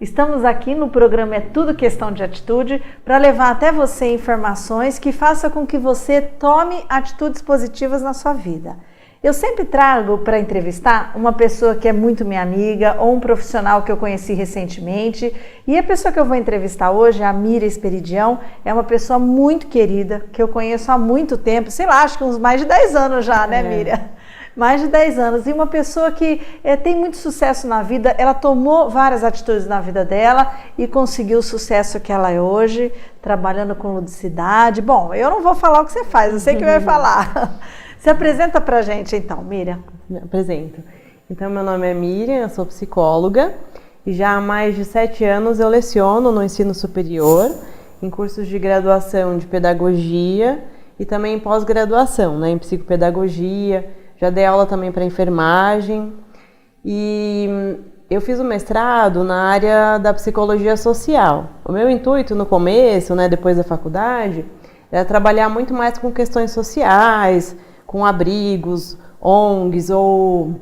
Estamos aqui no programa É Tudo Questão de Atitude para levar até você informações que façam com que você tome atitudes positivas na sua vida. Eu sempre trago para entrevistar uma pessoa que é muito minha amiga ou um profissional que eu conheci recentemente. E a pessoa que eu vou entrevistar hoje, a Miriam Esperidião, é uma pessoa muito querida, que eu conheço há muito tempo, sei lá, acho que uns mais de 10 anos já, né, Miriam? Mais de 10 anos. E uma pessoa que tem muito sucesso na vida, ela tomou várias atitudes na vida dela e conseguiu o sucesso que ela é hoje, trabalhando com ludicidade. Bom, eu não vou falar o que você faz, eu sei que vai falar. Se apresenta pra gente então, Miriam. Me apresento. Então, meu nome é Miriam, eu sou psicóloga e já há mais de 7 anos eu leciono no ensino superior, em cursos de graduação de pedagogia e também em pós-graduação, né, em psicopedagogia. Já dei aula também para enfermagem e eu fiz o mestrado na área da psicologia social. O meu intuito no começo, né, depois da faculdade, era trabalhar muito mais com questões sociais, com abrigos, ONGs ou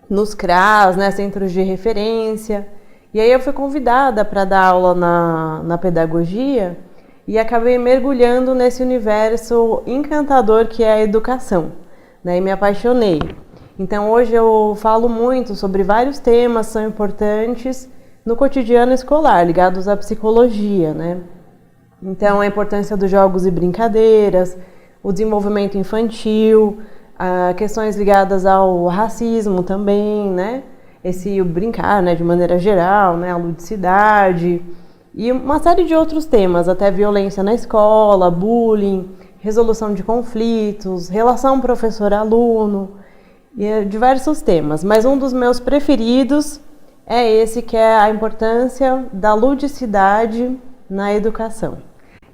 nos CRAs, né, centros de referência. E aí eu fui convidada para dar aula na pedagogia e acabei mergulhando nesse universo encantador que é a educação, né, e me apaixonei. Então hoje eu falo muito sobre vários temas que são importantes no cotidiano escolar, ligados à psicologia, né? Então a importância dos jogos e brincadeiras, o desenvolvimento infantil, questões ligadas ao racismo também, né? Esse brincar, né, de maneira geral, né, a ludicidade e uma série de outros temas, até violência na escola, bullying, resolução de conflitos, relação professor-aluno, e diversos temas. Mas um dos meus preferidos é esse, que é a importância da ludicidade na educação.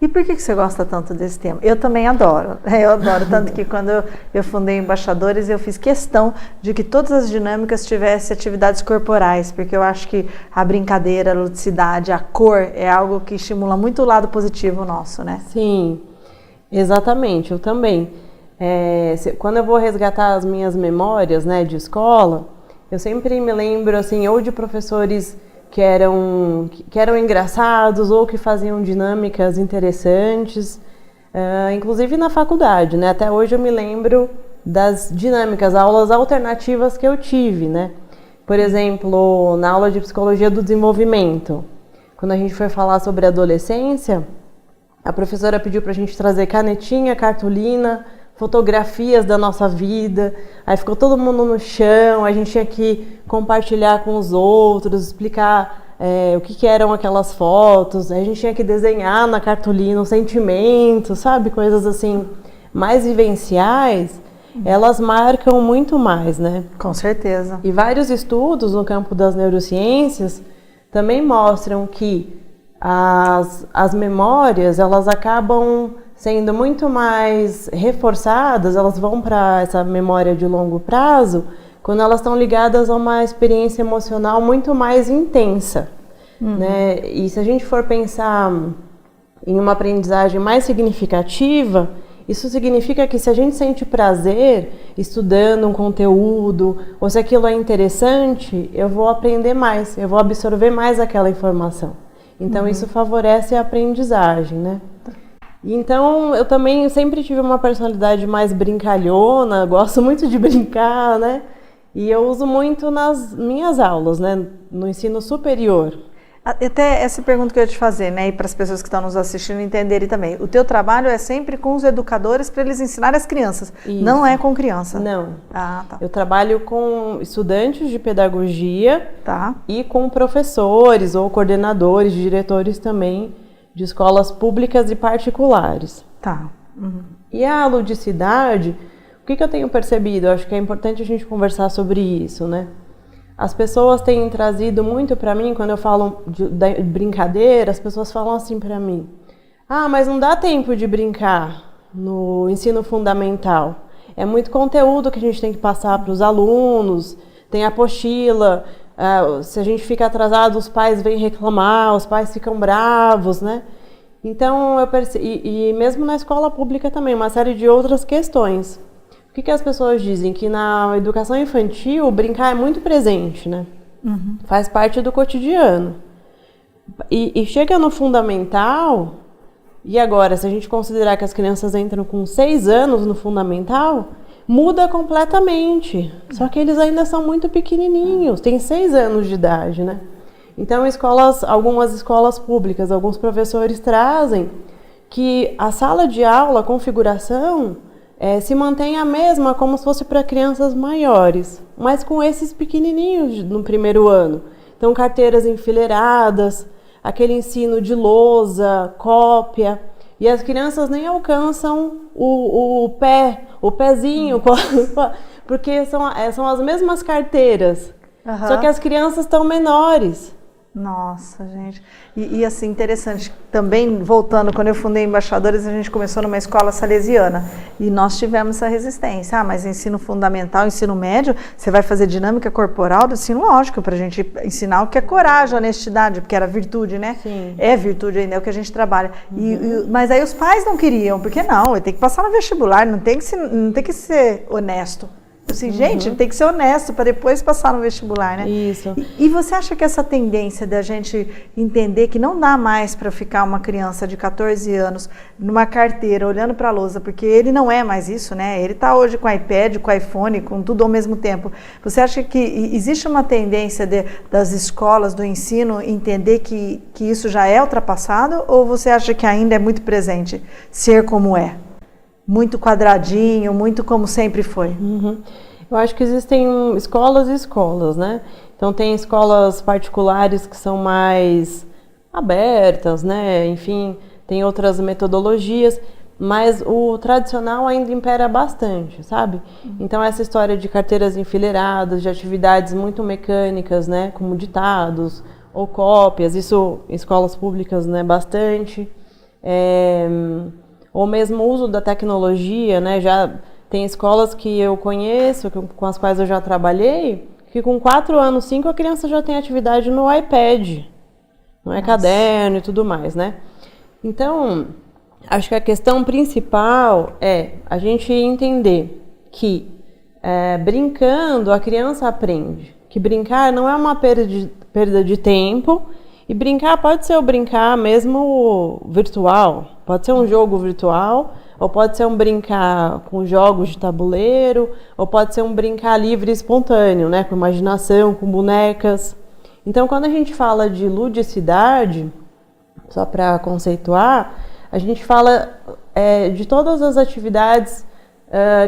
E por que você gosta tanto desse tema? Eu também adoro. Eu adoro, tanto que quando eu fundei Embaixadores, eu fiz questão de que todas as dinâmicas tivessem atividades corporais, porque eu acho que a brincadeira, a ludicidade, a cor é algo que estimula muito o lado positivo nosso, né? Sim, exatamente, eu também. Quando eu vou resgatar as minhas memórias, né, de escola, eu sempre me lembro assim, ou de professores que eram engraçados ou que faziam dinâmicas interessantes, inclusive na faculdade, né? Até hoje eu me lembro das dinâmicas, aulas alternativas que eu tive, né? Por exemplo, na aula de psicologia do desenvolvimento, quando a gente foi falar sobre adolescência, a professora pediu para a gente trazer canetinha, cartolina, fotografias da nossa vida, aí ficou todo mundo no chão, a gente tinha que compartilhar com os outros, explicar o que eram aquelas fotos, aí a gente tinha que desenhar na cartolina um sentimento, sabe? Coisas assim, mais vivenciais, elas marcam muito mais, né? Com certeza. E vários estudos no campo das neurociências também mostram que as memórias, elas acabam sendo muito mais reforçadas, elas vão para essa memória de longo prazo, quando elas estão ligadas a uma experiência emocional muito mais intensa, né? E se a gente for pensar em uma aprendizagem mais significativa, isso significa que se a gente sente prazer estudando um conteúdo, ou se aquilo é interessante, eu vou aprender mais, eu vou absorver mais aquela informação. Então isso favorece a aprendizagem, né? Então, eu também sempre tive uma personalidade mais brincalhona, gosto muito de brincar, né? E eu uso muito nas minhas aulas, né? No ensino superior. Até essa pergunta que eu ia te fazer, né? E para as pessoas que estão nos assistindo entenderem também. O teu trabalho é sempre com os educadores para eles ensinarem as crianças. Isso. Não é com criança? Não. Ah, tá. Eu trabalho com estudantes de pedagogia, tá, e com professores ou coordenadores, diretores também, de escolas públicas e particulares. Tá. E a ludicidade, o que eu tenho percebido? Eu acho que é importante a gente conversar sobre isso, né? As pessoas têm trazido muito para mim, quando eu falo de brincadeira, as pessoas falam assim para mim: ah, mas não dá tempo de brincar no ensino fundamental. É muito conteúdo que a gente tem que passar para os alunos, tem apostila. Se a gente fica atrasado, os pais vêm reclamar, os pais ficam bravos, né? Então, e mesmo na escola pública também, uma série de outras questões. O que as pessoas dizem? Que na educação infantil, brincar é muito presente, né? Faz parte do cotidiano. E chega no fundamental, e agora, se a gente considerar que as crianças entram com 6 anos no fundamental, muda completamente. Só que eles ainda são muito pequenininhos, têm 6 anos de idade, né? Então, algumas escolas públicas, alguns professores trazem que a sala de aula, a configuração, se mantém a mesma como se fosse para crianças maiores, mas com esses pequenininhos no primeiro ano. Então, carteiras enfileiradas, aquele ensino de lousa, cópia, e as crianças nem alcançam o pezinho, porque são as mesmas carteiras, só que as crianças estão menores. Nossa, gente. E assim, interessante, também voltando, quando eu fundei Embaixadores, a gente começou numa escola salesiana e nós tivemos essa resistência. Mas ensino fundamental, ensino médio, você vai fazer dinâmica corporal do ensino lógico, para a gente ensinar o que é coragem, honestidade, porque era virtude, né? Sim. É virtude ainda, é o que a gente trabalha. Mas aí os pais não queriam, porque não, tem que passar no vestibular, não tem que ser honesto. Assim, gente, tem que ser honesto para depois passar no vestibular, né? Isso. E você acha que essa tendência da gente entender que não dá mais para ficar uma criança de 14 anos numa carteira olhando para a lousa, porque ele não é mais isso, né? Ele está hoje com iPad, com iPhone, com tudo ao mesmo tempo. Você acha que existe uma tendência das escolas, do ensino, entender que isso já é ultrapassado, ou você acha que ainda é muito presente ser como é? Muito quadradinho, muito como sempre foi. Eu acho que existem escolas e escolas, né? Então tem escolas particulares que são mais abertas, né? Enfim, tem outras metodologias, mas o tradicional ainda impera bastante, sabe? Então essa história de carteiras enfileiradas, de atividades muito mecânicas, né? Como ditados ou cópias, isso em escolas públicas, né? Bastante. Ou mesmo o uso da tecnologia, né? Já tem escolas que eu conheço, com as quais eu já trabalhei, que com 4 anos, 5, a criança já tem atividade no iPad, não é caderno e tudo mais, né? Então, acho que a questão principal é a gente entender que brincando a criança aprende, que brincar não é uma perda de tempo, e brincar pode ser o brincar mesmo virtual, pode ser um jogo virtual, ou pode ser um brincar com jogos de tabuleiro, ou pode ser um brincar livre e espontâneo, né, com imaginação, com bonecas. Então, quando a gente fala de ludicidade, só para conceituar, a gente fala de todas as atividades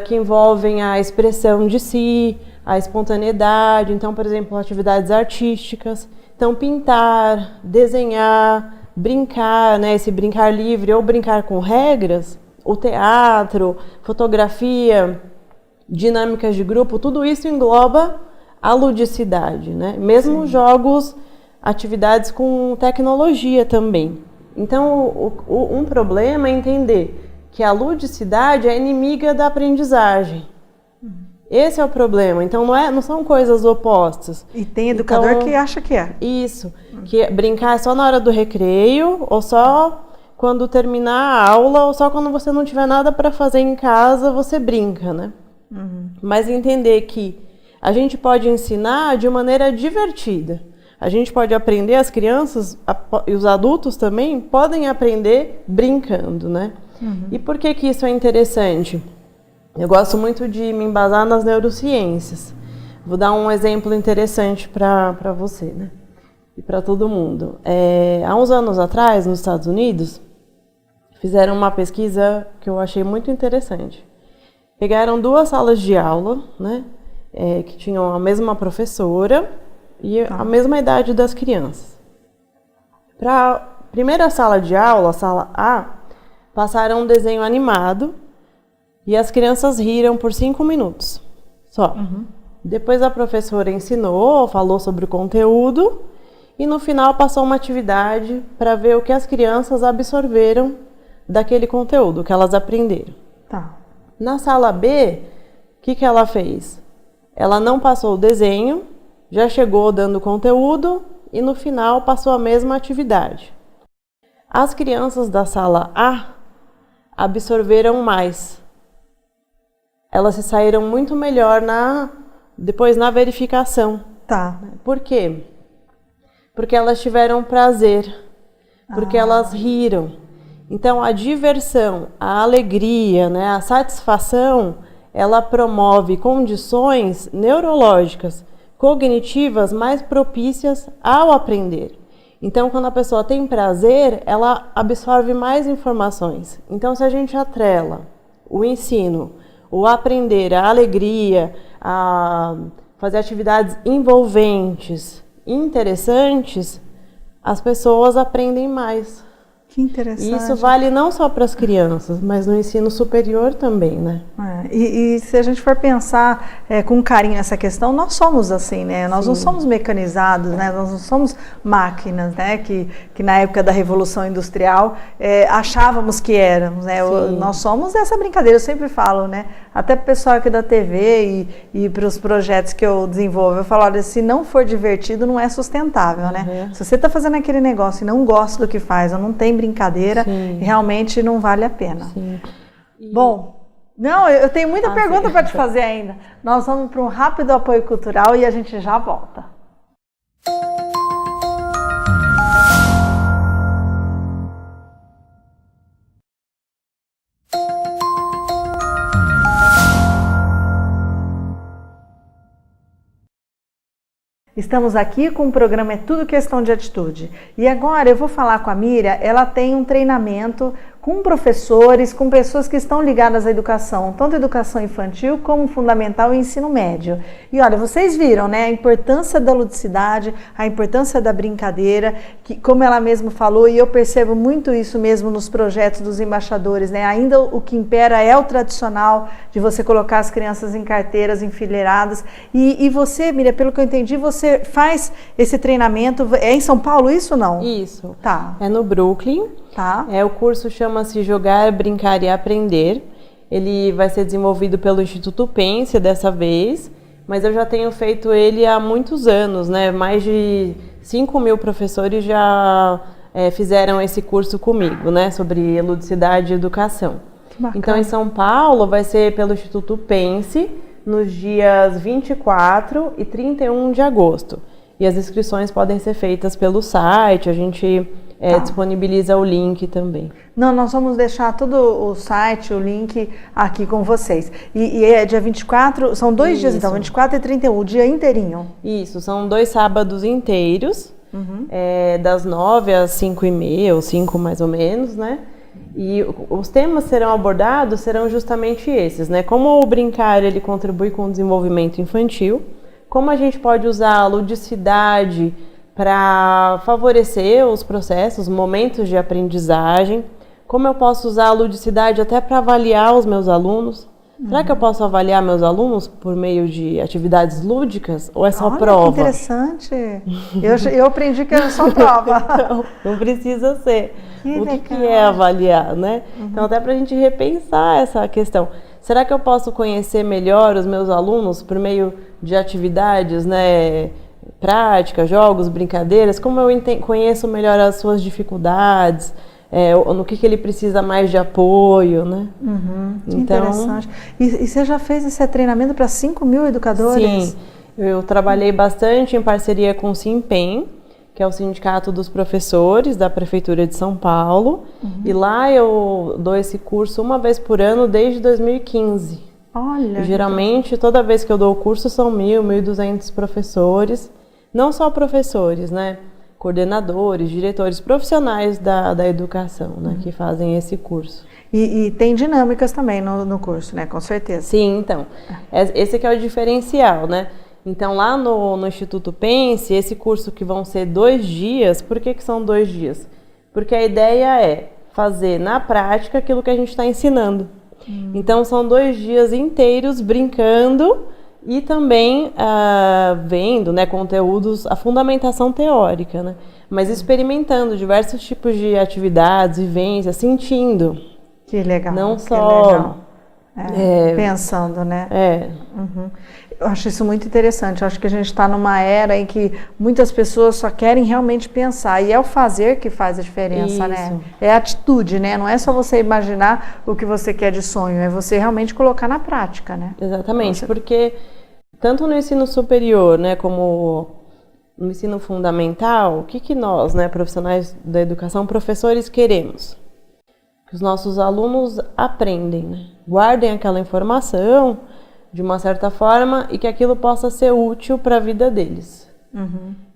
que envolvem a expressão de si, a espontaneidade. Então, por exemplo, atividades artísticas. Então, pintar, desenhar, brincar, né, esse brincar livre ou brincar com regras, o teatro, fotografia, dinâmicas de grupo, tudo isso engloba a ludicidade, né? Mesmo jogos, atividades com tecnologia também. Então, um problema é entender que a ludicidade é inimiga da aprendizagem. Esse é o problema. Então, não são coisas opostas. E tem educador que acha que é. Isso. Que brincar é só na hora do recreio, ou só quando terminar a aula, ou só quando você não tiver nada para fazer em casa, você brinca, né? Mas entender que a gente pode ensinar de maneira divertida. A gente pode aprender, as crianças e os adultos também podem aprender brincando, né? E por que isso é interessante? Eu gosto muito de me embasar nas neurociências. Vou dar um exemplo interessante para você, né? E para todo mundo. Há uns anos atrás, nos Estados Unidos, fizeram uma pesquisa que eu achei muito interessante. Pegaram 2 salas de aula, né? Que tinham a mesma professora e a mesma idade das crianças. Para a primeira sala de aula, a sala A, passaram um desenho animado e as crianças riram por 5 minutos só. Depois a professora ensinou, falou sobre o conteúdo e no final passou uma atividade para ver o que as crianças absorveram daquele conteúdo, o que elas aprenderam. Na sala B, o que ela fez? Ela não passou o desenho, já chegou dando conteúdo e no final passou a mesma atividade. As crianças da sala A absorveram mais. Elas se saíram muito melhor depois na verificação. Por quê? porque elas tiveram prazer, porque elas riram. Então, a diversão, a alegria, né, a satisfação, ela promove condições neurológicas, cognitivas mais propícias ao aprender. Então, quando a pessoa tem prazer, ela absorve mais informações. Então, se a gente atrela o ensino, o aprender, a alegria, a fazer atividades envolventes, interessantes, as pessoas aprendem mais. Que interessante. E isso vale não só para as crianças, mas no ensino superior também, né? E se a gente for pensar com carinho nessa questão, nós somos assim, né? Nós não somos mecanizados, né? Nós não somos máquinas, né? Que na época da Revolução Industrial achávamos que éramos, né? Nós somos essa brincadeira, eu sempre falo, né? Até para o pessoal aqui da TV e para os projetos que eu desenvolvo, eu falo, olha, se não for divertido, não é sustentável, né? Se você está fazendo aquele negócio e não gosta do que faz, ou não tem brincadeira, realmente não vale a pena. Bom, não, eu tenho muita pergunta para te fazer ainda. Nós vamos para um rápido apoio cultural e a gente já volta. Estamos aqui com o programa É Tudo Questão de Atitude. E agora eu vou falar com a Miriam, ela tem um treinamento com professores, com pessoas que estão ligadas à educação, tanto educação infantil como fundamental e ensino médio. E olha, vocês viram, né, a importância da ludicidade, a importância da brincadeira, que como ela mesma falou, e eu percebo muito isso mesmo nos projetos dos embaixadores, né, ainda o que impera é o tradicional de você colocar as crianças em carteiras enfileiradas. E você, Miriam, pelo que eu entendi, você faz esse treinamento, é em São Paulo isso ou não? Isso. Tá. É no Brooklyn. Tá. O curso chama-se Jogar, Brincar e Aprender. Ele vai ser desenvolvido pelo Instituto Pense dessa vez, mas eu já tenho feito ele há muitos anos, né? Mais de 5.000 professores já fizeram esse curso comigo, né? Sobre ludicidade e educação. Então, em São Paulo, vai ser pelo Instituto Pense, nos dias 24 e 31 de agosto. E as inscrições podem ser feitas pelo site, a gente disponibiliza o link também. Não, nós vamos deixar todo o site, o link aqui com vocês. E é dia 24, são 2 dias então, 24 e 31, o dia inteirinho. Isso, são 2 sábados inteiros, das 9 às 5h30, ou 5 mais ou menos, né? E os temas serão abordados serão justamente esses, né? Como o brincar ele contribui com o desenvolvimento infantil, como a gente pode usar a ludicidade para favorecer os processos, momentos de aprendizagem, como eu posso usar a ludicidade até para avaliar os meus alunos. Será que eu posso avaliar meus alunos por meio de atividades lúdicas ou é só prova? Que interessante! Eu aprendi que era só prova. Então, não precisa ser. O que é avaliar, né? Então, até para a gente repensar essa questão. Será que eu posso conhecer melhor os meus alunos por meio de atividades, né? Práticas, jogos, brincadeiras? Como eu conheço melhor as suas dificuldades? No que ele precisa mais de apoio, né? Que interessante. E você já fez esse treinamento para 5.000 educadores? Sim, eu trabalhei bastante em parceria com o Simpem, que é o Sindicato dos Professores da Prefeitura de São Paulo. E lá eu dou esse curso uma vez por ano desde 2015. Olha! E, geralmente, toda vez que eu dou o curso são 1.200 professores. Não só professores, né? Coordenadores, diretores, profissionais da educação, né, que fazem esse curso. E tem dinâmicas também no curso, né, com certeza. Sim, então, esse que é o diferencial, né. Então, lá no Instituto Pense, esse curso que vão ser 2 dias, por que são 2 dias? Porque a ideia é fazer na prática aquilo que a gente está ensinando. Então, são 2 dias inteiros brincando e também vendo, né, conteúdos, a fundamentação teórica, né, mas experimentando diversos tipos de atividades, vivências, sentindo. Que legal. Não só pensando, né? Eu acho isso muito interessante. Eu acho que a gente está numa era em que muitas pessoas só querem realmente pensar. E é o fazer que faz a diferença, né? É a atitude, né? Não é só você imaginar o que você quer de sonho, é você realmente colocar na prática, né? Exatamente, porque tanto no ensino superior, né, como no ensino fundamental, o que nós, né, profissionais da educação, professores, queremos? Que os nossos alunos aprendem, né? Guardem aquela informação de uma certa forma e que aquilo possa ser útil para a vida deles.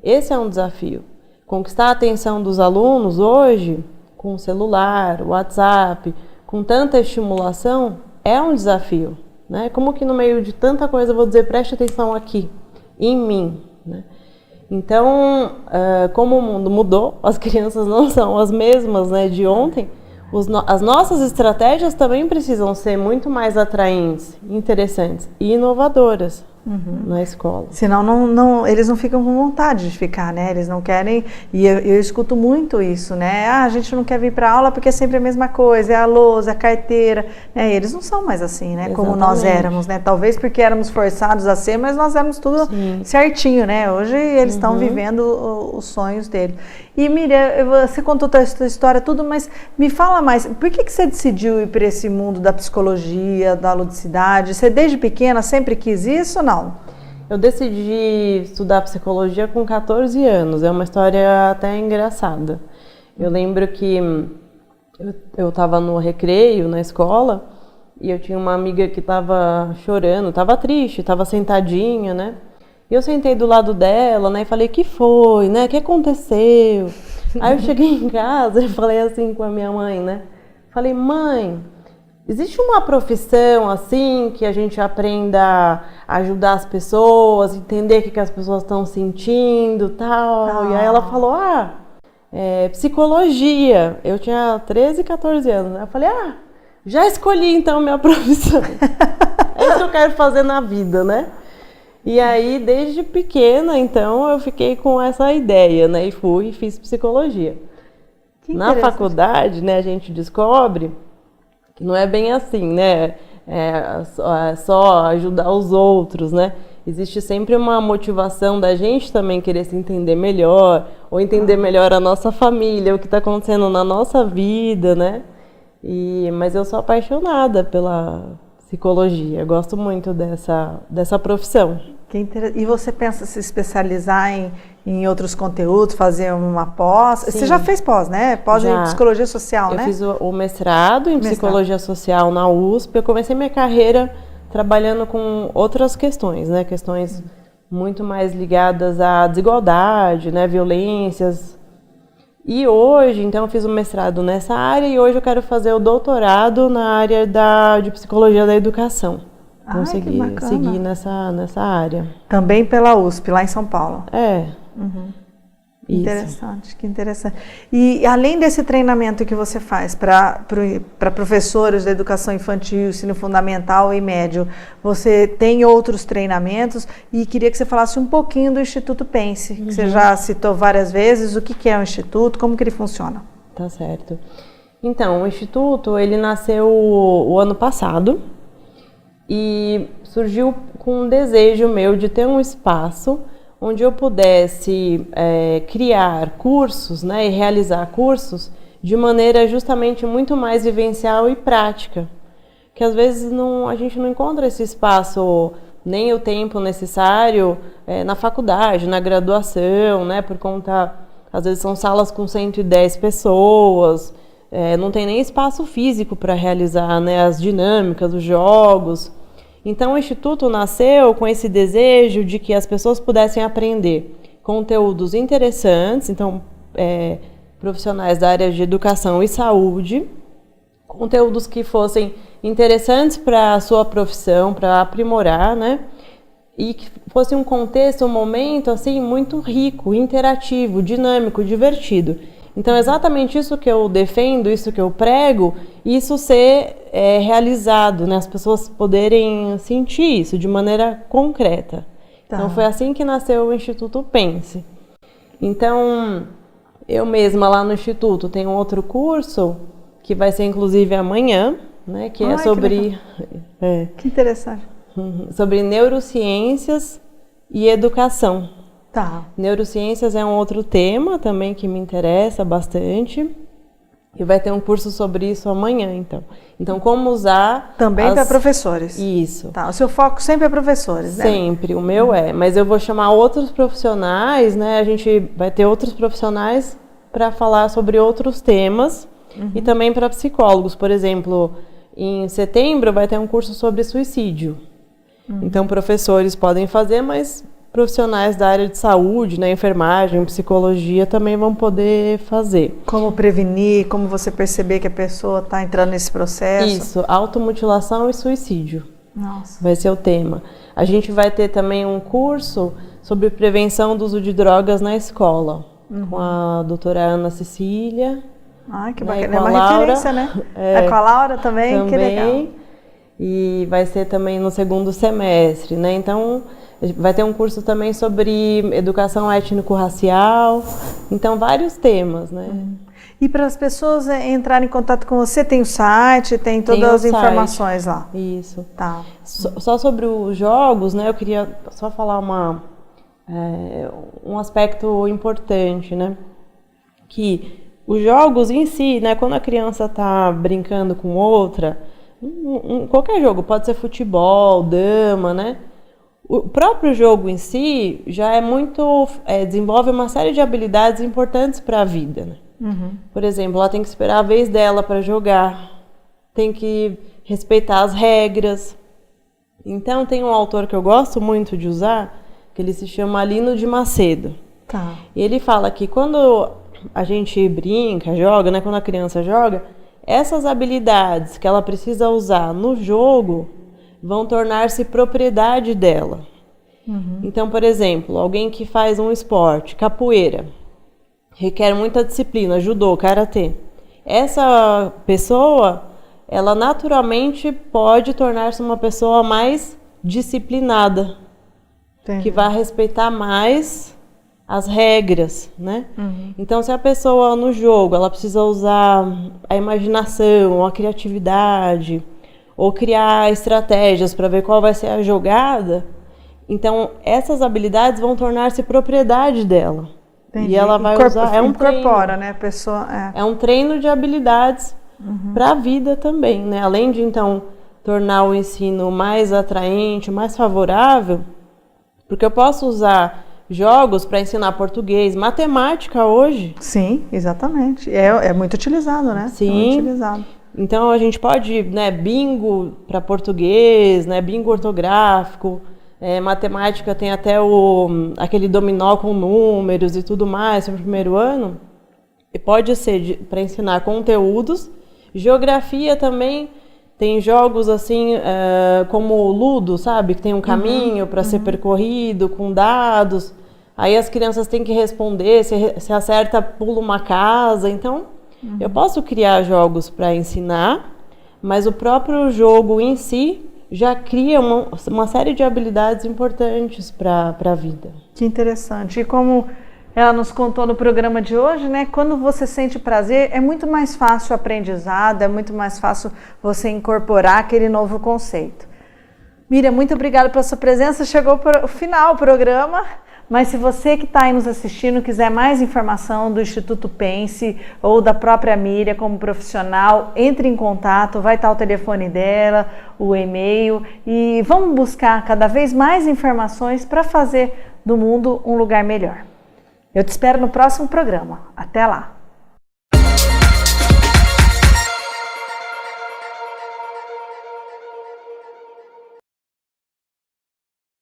Esse é um desafio. Conquistar a atenção dos alunos hoje, com o celular, o WhatsApp, com tanta estimulação, é um desafio, né? Como que no meio de tanta coisa eu vou dizer, preste atenção aqui, em mim, né? Então, como o mundo mudou, as crianças não são as mesmas, né, de ontem, as nossas estratégias também precisam ser muito mais atraentes, interessantes e inovadoras na escola. Senão eles não ficam com vontade de ficar, né? Eles não querem, e eu escuto muito isso, né? A gente não quer vir para aula porque é sempre a mesma coisa, é a lousa, a carteira, né? Eles não são mais assim, né? Como nós éramos, né? Talvez porque éramos forçados a ser, mas nós éramos tudo certinho, né? Hoje eles estão vivendo os sonhos deles. E Miriam, você contou a sua história, tudo, mas me fala mais, por que você decidiu ir para esse mundo da psicologia, da ludicidade? Você desde pequena sempre quis isso ou não? Eu decidi estudar psicologia com 14 anos, é uma história até engraçada. Eu lembro que eu estava no recreio, na escola, e eu tinha uma amiga que estava chorando, estava triste, estava sentadinha, né? E eu sentei do lado dela, né, e falei, que foi, né, o que aconteceu? Aí eu cheguei em casa e falei assim com a minha mãe, né? Falei, mãe, existe uma profissão assim que a gente aprenda a ajudar as pessoas, entender o que as pessoas estão sentindo, tal. E aí ela falou, psicologia. Eu tinha 13, 14 anos, né? Eu falei, já escolhi então minha profissão. É isso que eu quero fazer na vida, né? E aí, desde pequena, então, eu fiquei com essa ideia, né? E fui e fiz psicologia. Na faculdade, né, a gente descobre que não é bem assim, né? É só ajudar os outros, né? Existe sempre uma motivação da gente também querer se entender melhor, ou entender melhor a nossa família, o que está acontecendo na nossa vida, né? Mas eu sou apaixonada pela psicologia, eu gosto muito dessa profissão. E você pensa se especializar em outros conteúdos, fazer uma pós? Sim. Você já fez pós, né? Pós em psicologia social, né? Eu fiz o mestrado em psicologia social na USP. Eu comecei minha carreira trabalhando com outras questões, né? Questões muito mais ligadas à desigualdade, né? Violências. E hoje, então, eu fiz o mestrado nessa área e hoje eu quero fazer o doutorado na área de psicologia da educação. Consegui seguir nessa área. Também pela USP, lá em São Paulo. Interessante, que interessante. E além desse treinamento que você faz para professores da educação infantil, ensino fundamental e médio, você tem outros treinamentos e queria que você falasse um pouquinho do Instituto Pense, que você já citou várias vezes. O que é o Instituto, como que ele funciona? Tá certo. Então, o Instituto, ele nasceu o ano passado, e surgiu com um desejo meu de ter um espaço onde eu pudesse criar cursos, né, e realizar cursos de maneira justamente muito mais vivencial e prática. Que às vezes a gente não encontra esse espaço, nem o tempo necessário na faculdade, na graduação, né, por conta, às vezes são salas com 110 pessoas, não tem nem espaço físico para realizar, né, as dinâmicas, os jogos. Então, o Instituto nasceu com esse desejo de que as pessoas pudessem aprender conteúdos interessantes, então, profissionais da área de educação e saúde, conteúdos que fossem interessantes para a sua profissão, para aprimorar, né? E que fosse um contexto, um momento, assim, muito rico, interativo, dinâmico, divertido. Então, é exatamente isso que eu defendo, isso que eu prego, isso ser realizado, né? As pessoas poderem sentir isso de maneira concreta. Tá. Então, foi assim que nasceu o Instituto Pense. Então, eu mesma lá no Instituto tenho outro curso, que vai ser inclusive amanhã, né? Que é sobre... Que interessante. Sobre neurociências e educação. Tá. Neurociências é um outro tema também que me interessa bastante. E vai ter um curso sobre isso amanhã, então. Então, como usar... Também para professores. Isso. Tá, o seu foco sempre é professores, né? Sempre, o meu é. Mas eu vou chamar outros profissionais, né? A gente vai ter outros profissionais para falar sobre outros temas e também para psicólogos. Por exemplo, em setembro vai ter um curso sobre suicídio. Então, professores podem fazer, mas profissionais da área de saúde, né, enfermagem, psicologia também vão poder fazer. Como prevenir, como você perceber que a pessoa está entrando nesse processo. Isso, automutilação e suicídio. Nossa. Vai ser o tema. A gente vai ter também um curso sobre prevenção do uso de drogas na escola, com a doutora Ana Cecília. Ai, que né, bacana. É uma referência, né? É com a Laura também, que legal. E vai ser também no segundo semestre, né? Então, vai ter um curso também sobre educação étnico-racial. Então, vários temas, né? E para as pessoas entrarem em contato com você, tem o site, tem todas as informações lá. Isso. Tá. Só sobre os jogos, né? Eu queria só falar um aspecto importante, né? Que os jogos em si, né? Quando a criança está brincando com outra, qualquer jogo, pode ser futebol, dama, né? O próprio jogo em si já é muito... desenvolve uma série de habilidades importantes para a vida, né? Por exemplo, ela tem que esperar a vez dela para jogar, tem que respeitar as regras. Então, tem um autor que eu gosto muito de usar, que ele se chama Lino de Macedo. Tá. E ele fala que quando a gente brinca, joga, né? Quando a criança joga, essas habilidades que ela precisa usar no jogo vão tornar-se propriedade dela. Então, por exemplo, alguém que faz um esporte, capoeira, requer muita disciplina, judô, karatê. Essa pessoa, ela naturalmente pode tornar-se uma pessoa mais disciplinada, que vai respeitar mais as regras, né? Então, se a pessoa no jogo, ela precisa usar a imaginação, a criatividade, ou criar estratégias para ver qual vai ser a jogada, então essas habilidades vão tornar-se propriedade dela. Entendi. E ela vai usar... Incorpora, né? A pessoa... É um treino de habilidades para a vida também, né? Além de, então, tornar o ensino mais atraente, mais favorável, porque eu posso usar jogos para ensinar português, matemática hoje. Sim, exatamente. É muito utilizado, né? Sim. É muito utilizado. Então, a gente pode, né, bingo para português, né, bingo ortográfico, matemática tem até aquele dominó com números e tudo mais no primeiro ano. E pode ser para ensinar conteúdos. Geografia também tem jogos assim, como o Ludo, sabe? Que tem um caminho para ser percorrido, com dados. Aí as crianças têm que responder, se acerta, pula uma casa. Então, eu posso criar jogos para ensinar, mas o próprio jogo em si já cria uma série de habilidades importantes para a vida. Que interessante. E como ela nos contou no programa de hoje, né? Quando você sente prazer, é muito mais fácil o aprendizado, é muito mais fácil você incorporar aquele novo conceito. Miriam, muito obrigada pela sua presença. Chegou para o final do programa, mas se você que está aí nos assistindo quiser mais informação do Instituto Pense ou da própria Miriam como profissional, entre em contato, vai estar o telefone dela, o e-mail, e vamos buscar cada vez mais informações para fazer do mundo um lugar melhor. Eu te espero no próximo programa. Até lá!